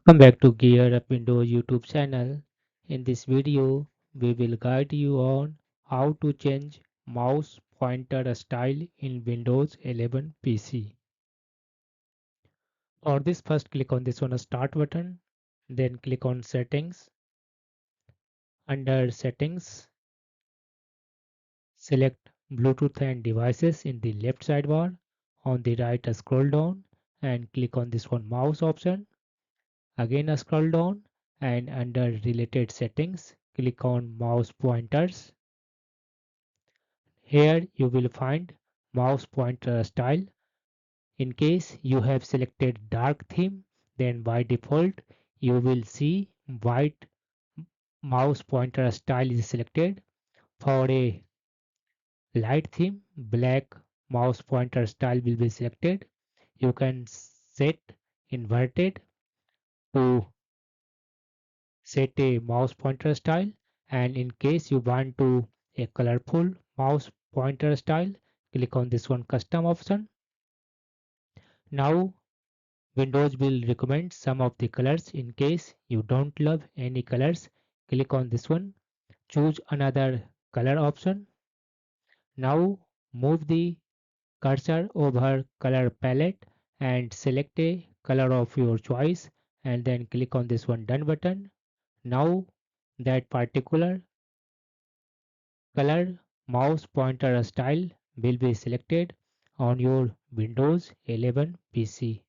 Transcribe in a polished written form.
Welcome back to Gear Up Windows YouTube channel. In this video, we will guide you on how to change mouse pointer style in Windows 11 PC. For this, first click on this one Start button, then click on Settings. Under Settings, select Bluetooth and Devices in the left sidebar. On the right, scroll down and click on this one Mouse option. Again, scroll down and under Related Settings, click on Mouse Pointers. Here you will find mouse pointer style. In case you have selected dark theme, then by default you will see white mouse pointer style is selected. For a light theme, black mouse pointer style will be selected. You can set inverted to set a mouse pointer style, and in case you want to a colorful mouse pointer style, click on this one custom option. Now Windows will recommend some of the colors. In case you don't love any colors, click on this one, choose another color option. Now move the cursor over color palette and select a color of your choice and then click on this one done button. Now that particular color mouse pointer style will be selected on your Windows 11 PC.